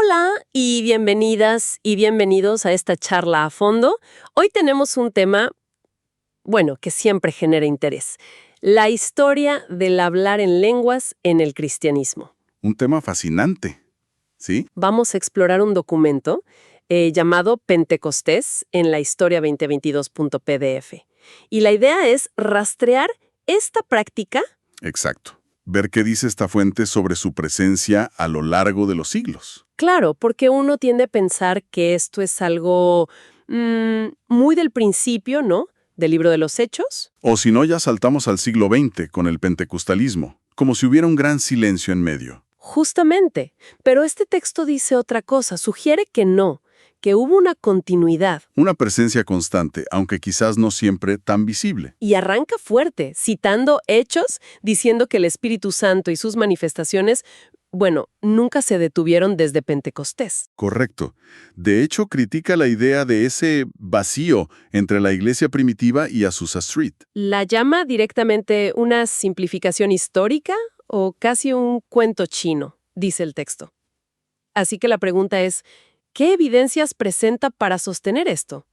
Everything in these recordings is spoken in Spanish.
Hola y bienvenidas y bienvenidos a esta charla a fondo. Hoy tenemos un tema, bueno, que siempre genera interés. La historia del hablar en lenguas en el cristianismo. Un tema fascinante, ¿sí? Vamos a explorar un documento llamado Pentecostés en la historia 2022.pdf. Y la idea es rastrear esta práctica. Exacto. Ver qué dice esta fuente sobre su presencia a lo largo de los siglos. Claro, porque uno tiende a pensar que esto es algo muy del principio, ¿no? Del libro de los Hechos. O si no, ya saltamos al siglo XX con el pentecostalismo, como si hubiera un gran silencio en medio. Justamente. Pero este texto dice otra cosa, sugiere que no, que hubo una continuidad. Una presencia constante, aunque quizás no siempre tan visible. Y arranca fuerte, citando Hechos, diciendo que el Espíritu Santo y sus manifestaciones, bueno, nunca se detuvieron desde Pentecostés. Correcto. De hecho, critica la idea de ese vacío entre la iglesia primitiva y Azusa Street. ¿La llama directamente una simplificación histórica o casi un cuento chino?, dice el texto. Así que la pregunta es, ¿qué evidencias presenta para sostener esto?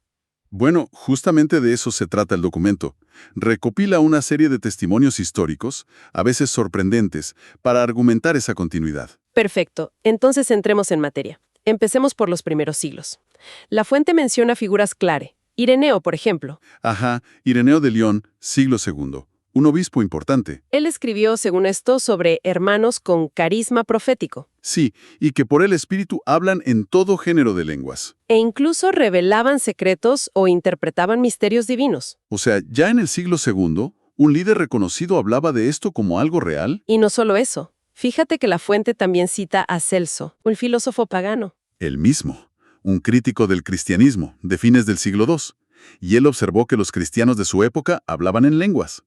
Bueno, justamente de eso se trata el documento. Recopila una serie de testimonios históricos, a veces sorprendentes, para argumentar esa continuidad. Perfecto, entonces entremos en materia. Empecemos por los primeros siglos. La fuente menciona figuras clave. Ireneo, por ejemplo. Ajá, Ireneo de León, siglo II, un obispo importante. Él escribió, según esto, sobre hermanos con carisma profético. Sí, y que por el Espíritu hablan en todo género de lenguas. E incluso revelaban secretos o interpretaban misterios divinos. O sea, ya en el siglo II, un líder reconocido hablaba de esto como algo real. Y no solo eso. Fíjate que la fuente también cita a Celso, un filósofo pagano. El mismo, un crítico del cristianismo, de fines del siglo II. Y él observó que los cristianos de su época hablaban en lenguas.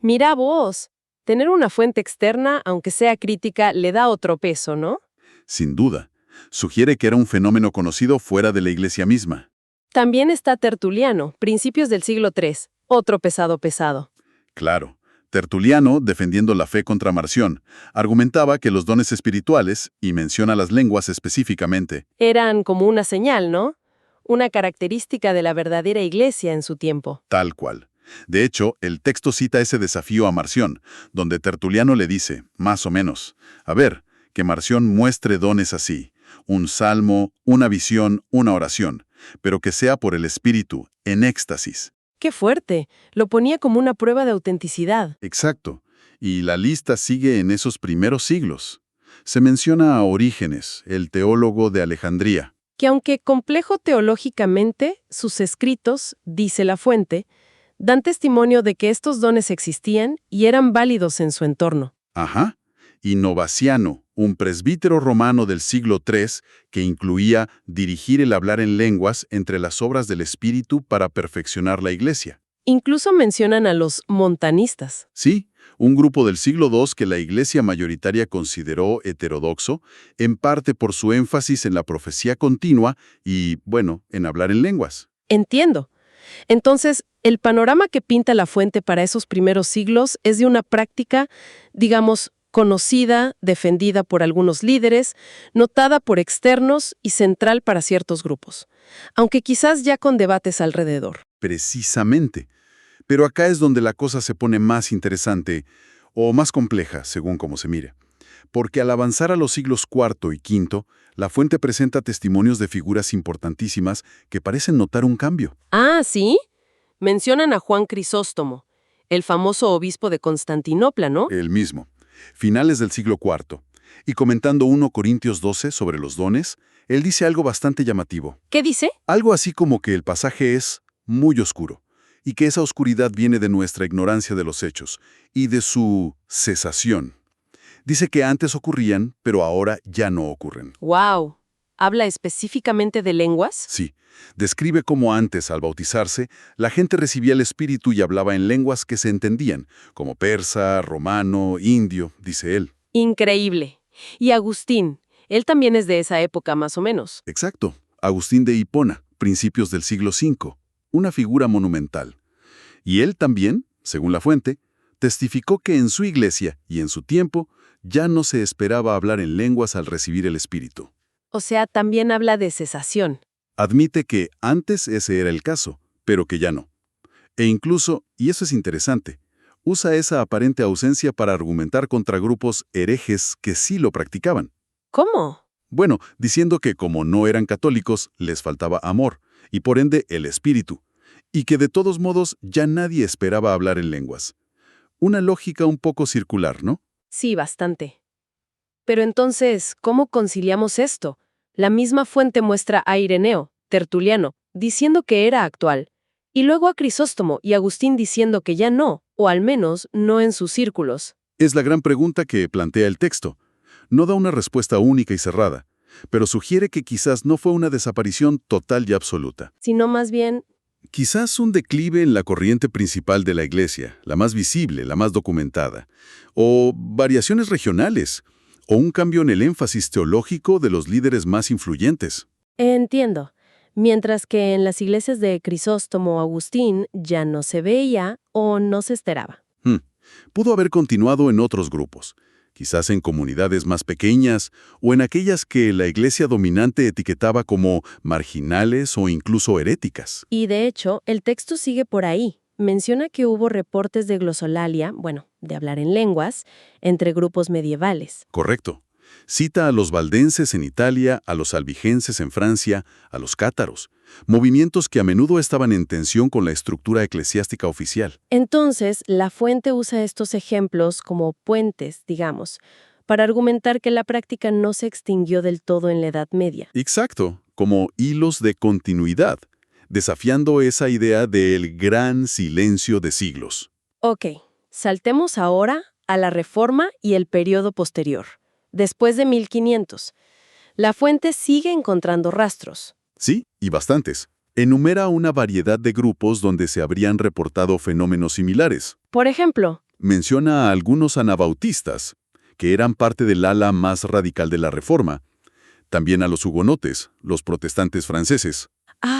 Mira vos, tener una fuente externa, aunque sea crítica, le da otro peso, ¿no? Sin duda, sugiere que era un fenómeno conocido fuera de la iglesia misma. También está Tertuliano, principios del siglo III, otro pesado. Claro, Tertuliano, defendiendo la fe contra Marción, argumentaba que los dones espirituales, y menciona las lenguas específicamente, Eran como una señal, ¿no? Una característica de la verdadera iglesia en su tiempo. tal cual. De hecho, el texto cita ese desafío a Marción, donde Tertuliano le dice, más o menos, a ver, que Marción muestre dones así, un salmo, una visión, una oración, pero que sea por el Espíritu, en éxtasis. ¡Qué fuerte! Lo ponía como una prueba de autenticidad. Exacto. Y la lista sigue en esos primeros siglos. Se menciona a Orígenes, el teólogo de Alejandría. Que aunque complejo teológicamente, sus escritos, dice la fuente, dan testimonio de que estos dones existían y eran válidos en su entorno. Ajá. Y Novaciano, un presbítero romano del siglo III que incluía dirigir el hablar en lenguas entre las obras del Espíritu para perfeccionar la iglesia. Incluso mencionan a los montanistas. Sí, un grupo del siglo II que la iglesia mayoritaria consideró heterodoxo, en parte por su énfasis en la profecía continua y, bueno, en hablar en lenguas. Entiendo. Entonces, el panorama que pinta la fuente para esos primeros siglos es de una práctica, digamos, conocida, defendida por algunos líderes, notada por externos y central para ciertos grupos, aunque quizás ya con debates alrededor. Precisamente. Pero acá es donde la cosa se pone más interesante o más compleja, según cómo se mire. Porque al avanzar a los siglos IV y V, la fuente presenta testimonios de figuras importantísimas que parecen notar un cambio. Ah, ¿sí? Mencionan a Juan Crisóstomo, el famoso obispo de Constantinopla, ¿no? El mismo. Finales del siglo IV. Y comentando 1 Corintios 12 sobre los dones, él dice algo bastante llamativo. ¿Qué dice? Algo así como que el pasaje es muy oscuro, y que esa oscuridad viene de nuestra ignorancia de los hechos y de su cesación. Dice que antes ocurrían, pero ahora ya no ocurren. ¡Wow! ¿Habla específicamente de lenguas? Sí, describe cómo antes, al bautizarse, la gente recibía el Espíritu y hablaba en lenguas que se entendían, como persa, romano, indio, dice él. Increíble. Y Agustín, él también es de esa época más o menos. Exacto, Agustín de Hipona, principios del siglo V, una figura monumental. Y él también, según la fuente, testificó que en su iglesia y en su tiempo ya no se esperaba hablar en lenguas al recibir el Espíritu. O sea, también habla de cesación. Admite que antes ese era el caso, pero que ya no. E incluso, y eso es interesante, usa esa aparente ausencia para argumentar contra grupos herejes que sí lo practicaban. ¿Cómo? Bueno, diciendo que como no eran católicos, les faltaba amor, y por ende el espíritu, y que de todos modos ya nadie esperaba hablar en lenguas. Una lógica un poco circular, ¿no? Sí, bastante. Pero entonces, ¿cómo conciliamos esto? La misma fuente muestra a Ireneo, Tertuliano, diciendo que era actual, y luego a Crisóstomo y Agustín diciendo que ya no, o al menos no en sus círculos. Es la gran pregunta que plantea el texto. No da una respuesta única y cerrada, pero sugiere que quizás no fue una desaparición total y absoluta. Sino más bien, Quizás un declive en la corriente principal de la Iglesia, la más visible, la más documentada, o variaciones regionales, o un cambio en el énfasis teológico de los líderes más influyentes. entiendo. Mientras que en las iglesias de Crisóstomo o Agustín ya no se veía o no se esperaba. Hmm. Pudo haber continuado en otros grupos, quizás en comunidades más pequeñas o en aquellas que la Iglesia dominante etiquetaba como marginales o incluso heréticas. Y de hecho, el texto sigue por ahí. Menciona que hubo reportes de glosolalia, bueno, de hablar en lenguas, entre grupos medievales. Correcto. Cita a los valdenses en Italia, a los albigenses en Francia, a los cátaros, movimientos que a menudo estaban en tensión con la estructura eclesiástica oficial. Entonces, la fuente usa estos ejemplos como puentes, digamos, para argumentar que la práctica no se extinguió del todo en la Edad Media. Exacto, como hilos de continuidad, desafiando esa idea del gran silencio de siglos. Ok, saltemos ahora a la Reforma y el periodo posterior. Después de 1500, la fuente sigue encontrando rastros. Sí, y bastantes. Enumera una variedad de grupos donde se habrían reportado fenómenos similares. Por ejemplo, Menciona a algunos anabautistas, que eran parte del ala más radical de la Reforma, también a los hugonotes, los protestantes franceses,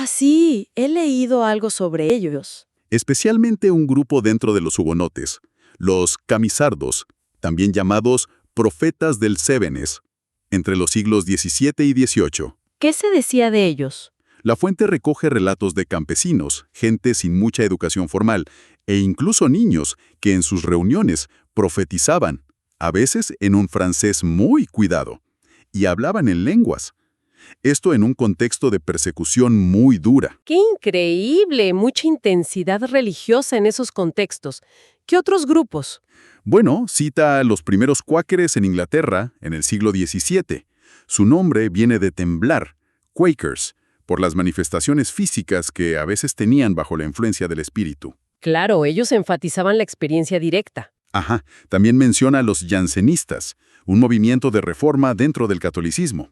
sí, he leído algo sobre ellos. especialmente un grupo dentro de los hugonotes, los camisardos, también llamados profetas del Cévenes, entre los siglos XVII y XVIII. ¿Qué se decía de ellos? La fuente recoge relatos de campesinos, gente sin mucha educación formal, e incluso niños que en sus reuniones profetizaban, a veces en un francés muy cuidado, y hablaban en lenguas. Esto en un contexto de persecución muy dura. ¡Qué increíble! Mucha intensidad religiosa en esos contextos. ¿Qué otros grupos? Bueno, cita a los primeros cuáqueres en Inglaterra en el siglo XVII. Su nombre viene de temblar, Quakers, por las manifestaciones físicas que a veces tenían bajo la influencia del espíritu. Claro, ellos enfatizaban la experiencia directa. Ajá, también menciona a los jansenistas, un movimiento de reforma dentro del catolicismo.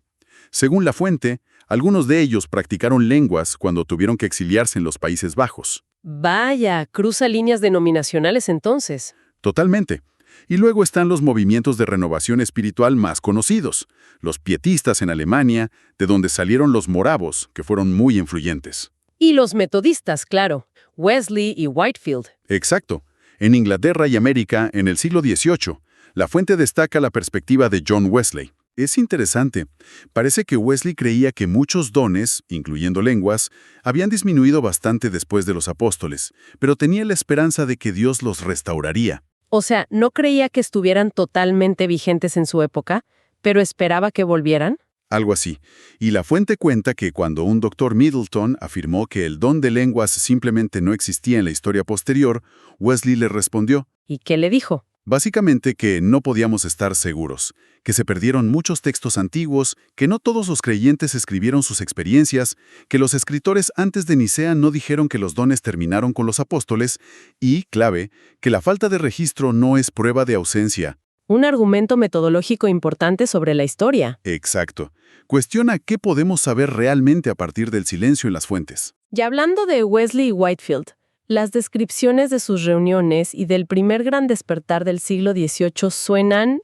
Según la fuente, algunos de ellos practicaron lenguas cuando tuvieron que exiliarse en los Países Bajos. Vaya, cruza líneas denominacionales entonces. Totalmente. Y luego están los movimientos de renovación espiritual más conocidos, los pietistas en Alemania, de donde salieron los moravos, que fueron muy influyentes. Y los metodistas, claro, Wesley y Whitefield. Exacto. En Inglaterra y América, en el siglo XVIII, la fuente destaca la perspectiva de John Wesley. Es interesante. Parece que Wesley creía que muchos dones, incluyendo lenguas, habían disminuido bastante después de los apóstoles, pero tenía la esperanza de que Dios los restauraría. O sea, no creía que estuvieran totalmente vigentes en su época, pero esperaba que volvieran. Algo así. Y la fuente cuenta que cuando un doctor Middleton afirmó que el don de lenguas simplemente no existía en la historia posterior, Wesley le respondió, ¿Y qué le dijo? básicamente que no podíamos estar seguros, que se perdieron muchos textos antiguos, que no todos los creyentes escribieron sus experiencias, que los escritores antes de Nicea no dijeron que los dones terminaron con los apóstoles y, clave, que la falta de registro no es prueba de ausencia. Un argumento metodológico importante sobre la historia. Exacto. Cuestiona qué podemos saber realmente a partir del silencio en las fuentes. Y hablando de Wesley y Whitefield, las descripciones de sus reuniones y del primer gran despertar del siglo XVIII suenan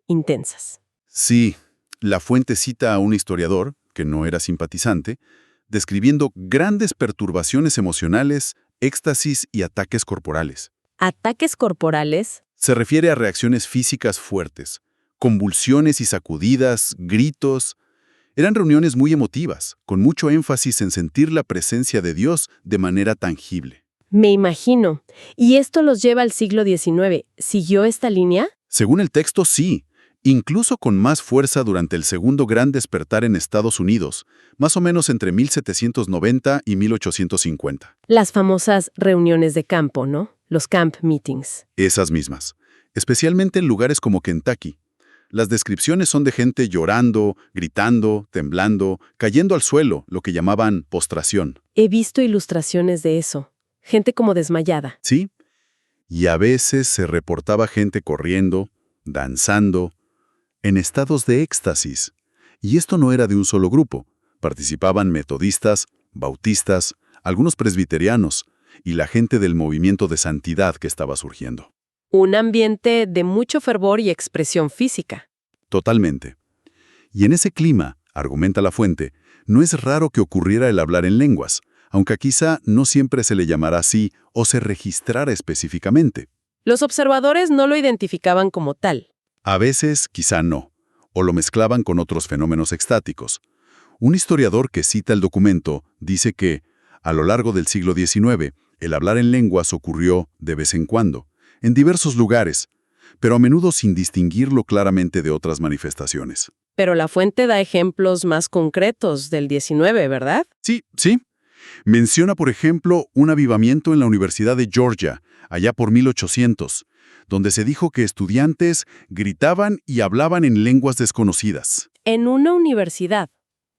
intensas. Sí, la fuente cita a un historiador, que no era simpatizante, describiendo grandes perturbaciones emocionales, éxtasis y ataques corporales. ¿Ataques corporales? Se refiere a reacciones físicas fuertes, convulsiones y sacudidas, gritos. Eran reuniones muy emotivas, con mucho énfasis en sentir la presencia de Dios de manera tangible. Me imagino. ¿Y esto los lleva al siglo XIX? ¿Siguió esta línea? Según el texto, sí, incluso con más fuerza durante el segundo gran despertar en Estados Unidos, más o menos entre 1790 y 1850. Las famosas reuniones de campo, ¿no? Los camp meetings. Esas mismas, especialmente en lugares como Kentucky. Las descripciones son de gente llorando, gritando, temblando, cayendo al suelo, lo que llamaban postración. He visto ilustraciones de eso. Gente como desmayada. ¿Sí? Y a veces se reportaba gente corriendo, danzando, en estados de éxtasis. Y esto no era de un solo grupo. Participaban metodistas, bautistas, algunos presbiterianos y la gente del movimiento de santidad que estaba surgiendo. Un ambiente de mucho fervor y expresión física. Totalmente. Y en ese clima, argumenta la fuente, no es raro que ocurriera el hablar en lenguas, aunque quizá no siempre se le llamará así o se registrara específicamente. Los observadores no lo identificaban como tal. A veces, quizá no, o lo mezclaban con otros fenómenos extáticos. Un historiador que cita el documento dice que, a lo largo del siglo XIX, el hablar en lenguas ocurrió, de vez en cuando, en diversos lugares, pero a menudo sin distinguirlo claramente de otras manifestaciones. Pero la fuente da ejemplos más concretos del XIX, ¿verdad? Sí, sí. Menciona, por ejemplo, un avivamiento en la Universidad de Georgia, allá por 1800, donde se dijo que estudiantes gritaban y hablaban en lenguas desconocidas. En una universidad.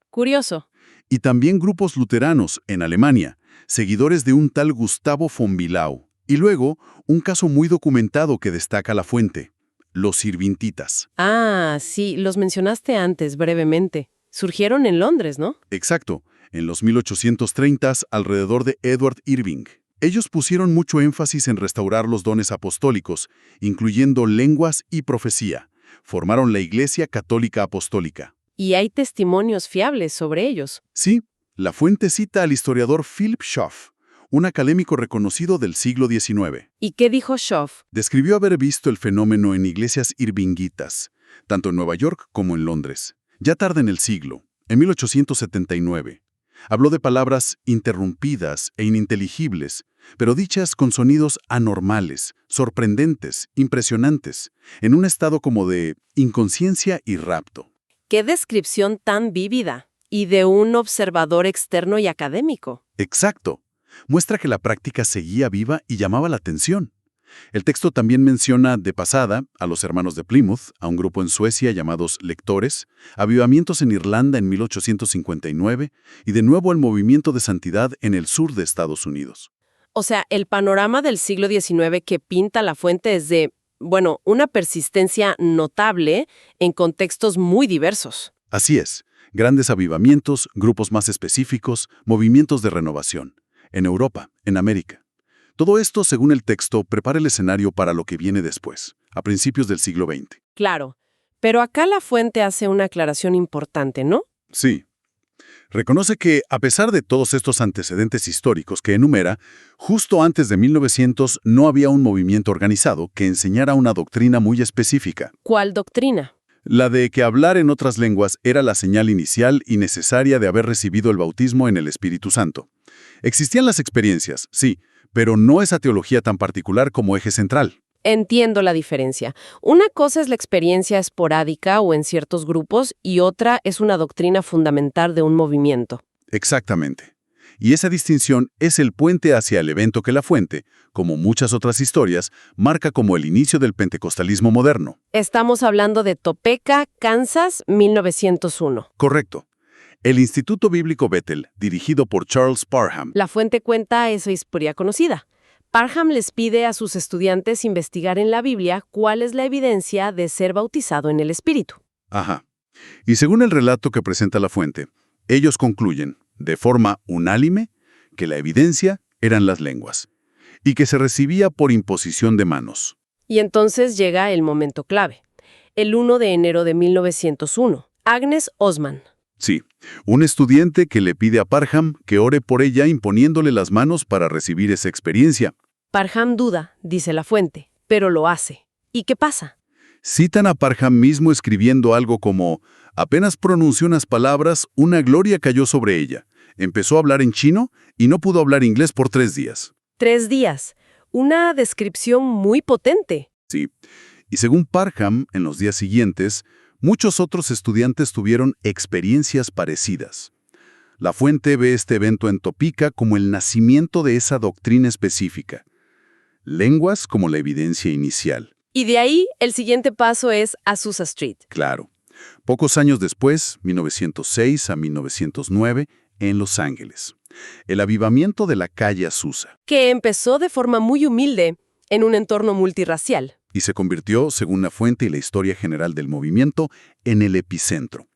Curioso. Y también grupos luteranos en Alemania, seguidores de un tal Gustavo von Bilau. Y luego, un caso muy documentado que destaca la fuente, los Irvintitas. Ah, sí, los mencionaste antes, brevemente. Surgieron en Londres, ¿no? Exacto, en los 1830s, alrededor de Edward Irving. Ellos pusieron mucho énfasis en restaurar los dones apostólicos, incluyendo lenguas y profecía. Formaron la Iglesia Católica Apostólica. Y hay testimonios fiables sobre ellos. Sí, la fuente cita al historiador Philip Schaff, un académico reconocido del siglo XIX. ¿Y qué dijo Schaff? Describió haber visto el fenómeno en iglesias irvinguitas, tanto en Nueva York como en Londres. Ya tarde en el siglo, en 1879. Habló de palabras interrumpidas e ininteligibles, pero dichas con sonidos anormales, sorprendentes, impresionantes, en un estado como de inconsciencia y rapto. ¡Qué descripción tan vívida! Y de un observador externo y académico. Exacto. Muestra que la práctica seguía viva y llamaba la atención. El texto también menciona de pasada a los hermanos de Plymouth, a un grupo en Suecia llamados Lectores, avivamientos en Irlanda en 1859 y de nuevo el movimiento de santidad en el sur de Estados Unidos. O sea, el panorama del siglo XIX que pinta la fuente es de, bueno, una persistencia notable en contextos muy diversos. Así es, grandes avivamientos, grupos más específicos, movimientos de renovación. En Europa, en América. Todo esto, según el texto, prepara el escenario para lo que viene después, a principios del siglo XX. Claro, pero acá la fuente hace una aclaración importante, ¿no? Sí. Reconoce que, a pesar de todos estos antecedentes históricos que enumera, justo antes de 1900 no había un movimiento organizado que enseñara una doctrina muy específica. ¿Cuál doctrina? La de que hablar en otras lenguas era la señal inicial y necesaria de haber recibido el bautismo en el Espíritu Santo. Existían las experiencias, sí, pero no esa teología tan particular como eje central. Entiendo la diferencia. Una cosa es la experiencia esporádica o en ciertos grupos y otra es una doctrina fundamental de un movimiento. Exactamente. Y esa distinción es el puente hacia el evento que la fuente, como muchas otras historias, marca como el inicio del pentecostalismo moderno. Estamos hablando de Topeka, Kansas, 1901. Correcto. El Instituto Bíblico Bethel, dirigido por Charles Parham. La fuente cuenta esa historia conocida. Parham les pide a sus estudiantes investigar en la Biblia cuál es la evidencia de ser bautizado en el Espíritu. Ajá. Y según el relato que presenta la fuente, ellos concluyen, de forma unánime, que la evidencia eran las lenguas, y que se recibía por imposición de manos. Y entonces llega el momento clave. El 1 de enero de 1901. Agnes Osman. Sí, un estudiante que le pide a Parham que ore por ella imponiéndole las manos para recibir esa experiencia. Parham duda, dice la fuente, pero lo hace. ¿Y qué pasa? Citan a Parham mismo escribiendo algo como, apenas pronunció unas palabras, una gloria cayó sobre ella. Empezó a hablar en chino y no pudo hablar inglés por 3 días. 3 días. Una descripción muy potente. Sí. Y según Parham, en los días siguientes, muchos otros estudiantes tuvieron experiencias parecidas. La fuente ve este evento en Topeka como el nacimiento de esa doctrina específica. Lenguas como la evidencia inicial. Y de ahí, el siguiente paso es Azusa Street. Claro. Pocos años después, 1906 a 1909, en Los Ángeles. El avivamiento de la calle Azusa. Que empezó de forma muy humilde, en un entorno multirracial. Y se convirtió, según la fuente y la historia general del movimiento, en el epicentro.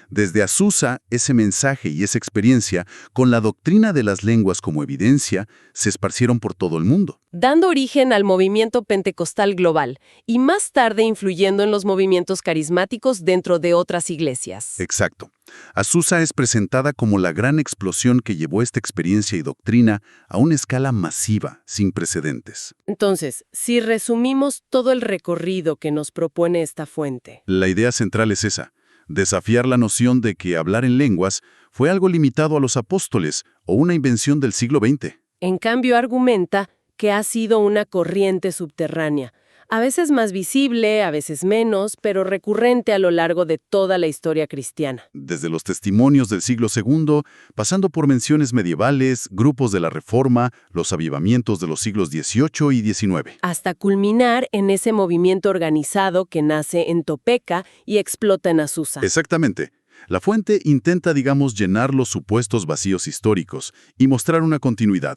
Desde Azusa, ese mensaje y esa experiencia, con la doctrina de las lenguas como evidencia, se esparcieron por todo el mundo. Dando origen al movimiento pentecostal global y más tarde influyendo en los movimientos carismáticos dentro de otras iglesias. Exacto. Azusa es presentada como la gran explosión que llevó esta experiencia y doctrina a una escala masiva, sin precedentes. Entonces, si resumimos todo el recorrido que nos propone esta fuente. La idea central es esa. Desafiar la noción de que hablar en lenguas fue algo limitado a los apóstoles o una invención del siglo XX. En cambio, argumenta que ha sido una corriente subterránea, a veces más visible, a veces menos, pero recurrente a lo largo de toda la historia cristiana. Desde los testimonios del siglo II, pasando por menciones medievales, grupos de la Reforma, los avivamientos de los siglos XVIII y XIX. Hasta culminar en ese movimiento organizado que nace en Topeka y explota en Azusa. Exactamente. La fuente intenta, llenar los supuestos vacíos históricos y mostrar una continuidad.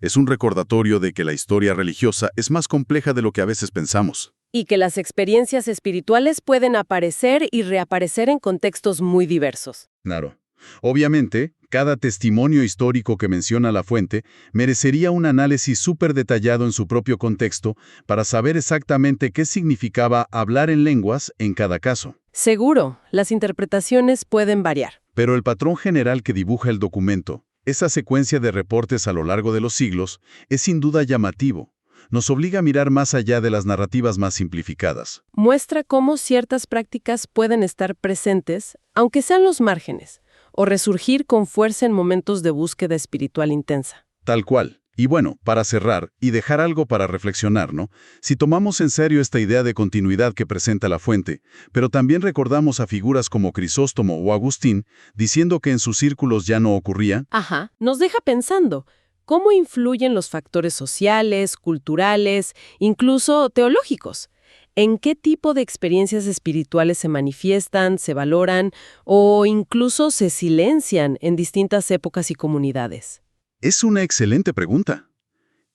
Es un recordatorio de que la historia religiosa es más compleja de lo que a veces pensamos. Y que las experiencias espirituales pueden aparecer y reaparecer en contextos muy diversos. Claro. Obviamente, cada testimonio histórico que menciona la fuente merecería un análisis súper detallado en su propio contexto para saber exactamente qué significaba hablar en lenguas en cada caso. Seguro, las interpretaciones pueden variar. Pero el patrón general que dibuja el documento, esa secuencia de reportes a lo largo de los siglos, es sin duda llamativo. Nos obliga a mirar más allá de las narrativas más simplificadas. Muestra cómo ciertas prácticas pueden estar presentes, aunque sean los márgenes, o resurgir con fuerza en momentos de búsqueda espiritual intensa. Tal cual. Y bueno, para cerrar y dejar algo para reflexionar, ¿no? Si tomamos en serio esta idea de continuidad que presenta la fuente, pero también recordamos a figuras como Crisóstomo o Agustín, diciendo que en sus círculos ya no ocurría. Ajá, nos deja pensando, ¿cómo influyen los factores sociales, culturales, incluso teológicos? ¿En qué tipo de experiencias espirituales se manifiestan, se valoran o incluso se silencian en distintas épocas y comunidades? Es una excelente pregunta.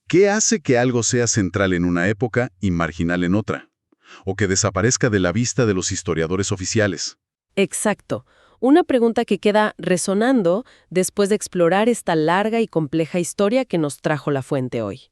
¿Qué hace que algo sea central en una época y marginal en otra? O que desaparezca de la vista de los historiadores oficiales. Exacto. Una pregunta que queda resonando después de explorar esta larga y compleja historia que nos trajo la fuente hoy.